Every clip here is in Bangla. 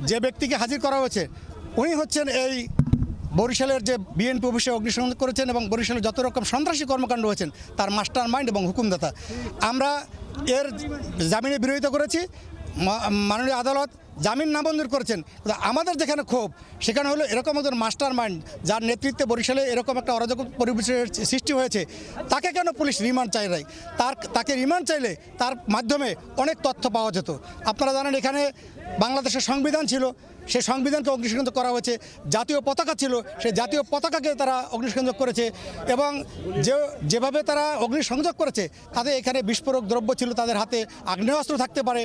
যে ব্যক্তিকে হাজির করা হয়েছে উনি হচ্ছেন এই বরিশালের যে বিএনপি অফিসে অগ্নিসংযোগ করেছেন এবং বরিশালের যত রকম সন্ত্রাসী কর্মকাণ্ড হয়েছেন তার মাস্টার মাইন্ড এবং হুকুমদাতা। আমরা এর জামিনে বিরোধিতা করেছি, মাননীয় আদালত জামিন নামঞ্জুর করেছেন। আমাদের যেখানে ক্ষোভ সেখানে হলো এরকম একজন মাস্টার মাইন্ড যার নেতৃত্বে বরিশালে এরকম একটা অরাজক পরিবেশের সৃষ্টি হয়েছে, তাকে কেন পুলিশ রিমান্ড চাই নাই? তাকে রিমান্ড চাইলে তার মাধ্যমে অনেক তথ্য পাওয়া যেত। আপনারা জানেন এখানে বাংলাদেশের সংবিধান ছিল, সেই সংবিধানকে অগ্নিসংযোগ করা হয়েছে। জাতীয় পতাকা ছিল, সেই জাতীয় পতাকাকে তারা অগ্নিসংযোগ করেছে এবং যেভাবে তারা অগ্নিসংযোগ করেছে তাতে এখানে বিস্ফোরক দ্রব্য ছিল, তাদের হাতে আগ্নেয়াস্ত্র থাকতে পারে।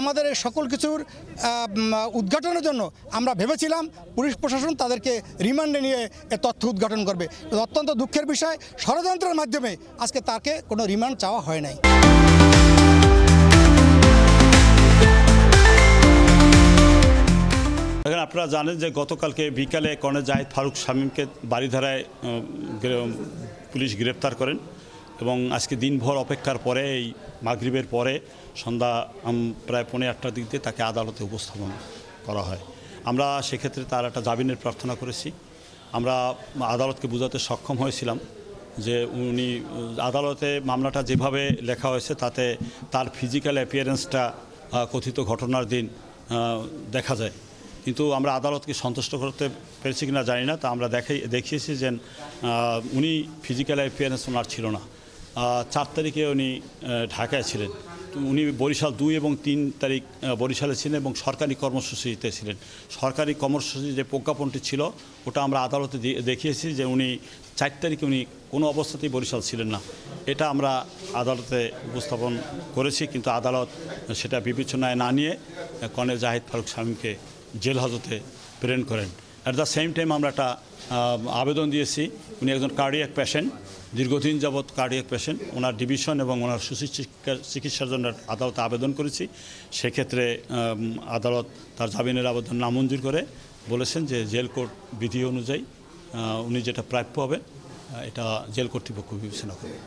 আমাদের এই সকল কিছুর উদ্ঘাটনের জন্য আমরা ভেবেছিলাম পুলিশ প্রশাসন তাদেরকে রিমান্ডে নিয়ে এ তথ্য উদ্ঘাটন করবে। অত্যন্ত দুঃখের বিষয়, ষড়যন্ত্রের মাধ্যমে আজকে তাকে কোনো রিমান্ড চাওয়া হয় নাই। এখন আপনারা জানেন যে গতকালকে বিকালে কর্নেল জাহিদ ফারুক শামীমকে বাড়িধারায় পুলিশ গ্রেপ্তার করেন এবং আজকে দিনভর অপেক্ষার পরে এই মাগরিবের পরে সন্ধ্যা প্রায় 8:30টার দিক দিয়ে তাকে আদালতে উপস্থাপন করা হয়। আমরা সেক্ষেত্রে তার একটা জামিনের প্রার্থনা করেছি। আমরা আদালতকে বোঝাতে সক্ষম হয়েছিলাম যে উনি আদালতে মামলাটা যেভাবে লেখা হয়েছে তাতে তার ফিজিক্যাল অ্যাপিয়ারেন্সটা কথিত ঘটনার দিন দেখা যায়, কিন্তু আমরা আদালতকে সন্তুষ্ট করতে পেরেছি কিনা জানি না। তা আমরা দেখিয়েছি যে উনি ফিজিক্যাল অ্যাপিয়ারেন্স ওনার ছিল না। 4 তারিখে উনি ঢাকায় ছিলেন, উনি বরিশাল 2 এবং 3 তারিখ বরিশালে ছিলেন এবং সরকারি কর্মসূচিতে ছিলেন। সরকারি কর্মসূচি যে প্রজ্ঞাপনটি ছিল ওটা আমরা আদালতে দেখিয়েছি যে উনি 4 তারিখে উনি কোনো অবস্থাতেই বরিশাল ছিলেন না। এটা আমরা আদালতে উপস্থাপন করেছি, কিন্তু আদালত সেটা বিবেচনায় না নিয়ে কর্নেল জাহিদ ফারুক শামীমকে জেল হাজতে প্রেরণ করেন। অ্যাট দ্য সেম টাইম আমরা একটা আবেদন দিয়েছি। উনি একজন কার্ডিয়াক পেশেন্ট, দীর্ঘদিন যাবৎ কার্ডিয়াক পেশেন্ট, ওনার ডিভিশন এবং ওনার চিকিৎসার জন্য আদালতে আবেদন করেছি। সেক্ষেত্রে আদালত তার জামিনের আবেদন নামঞ্জুর করে বলেছেন যে জেল কোর্ট বিধি অনুযায়ী উনি যেটা প্রাপ্য হবে এটা জেল কর্তৃপক্ষ বিবেচনা করবে।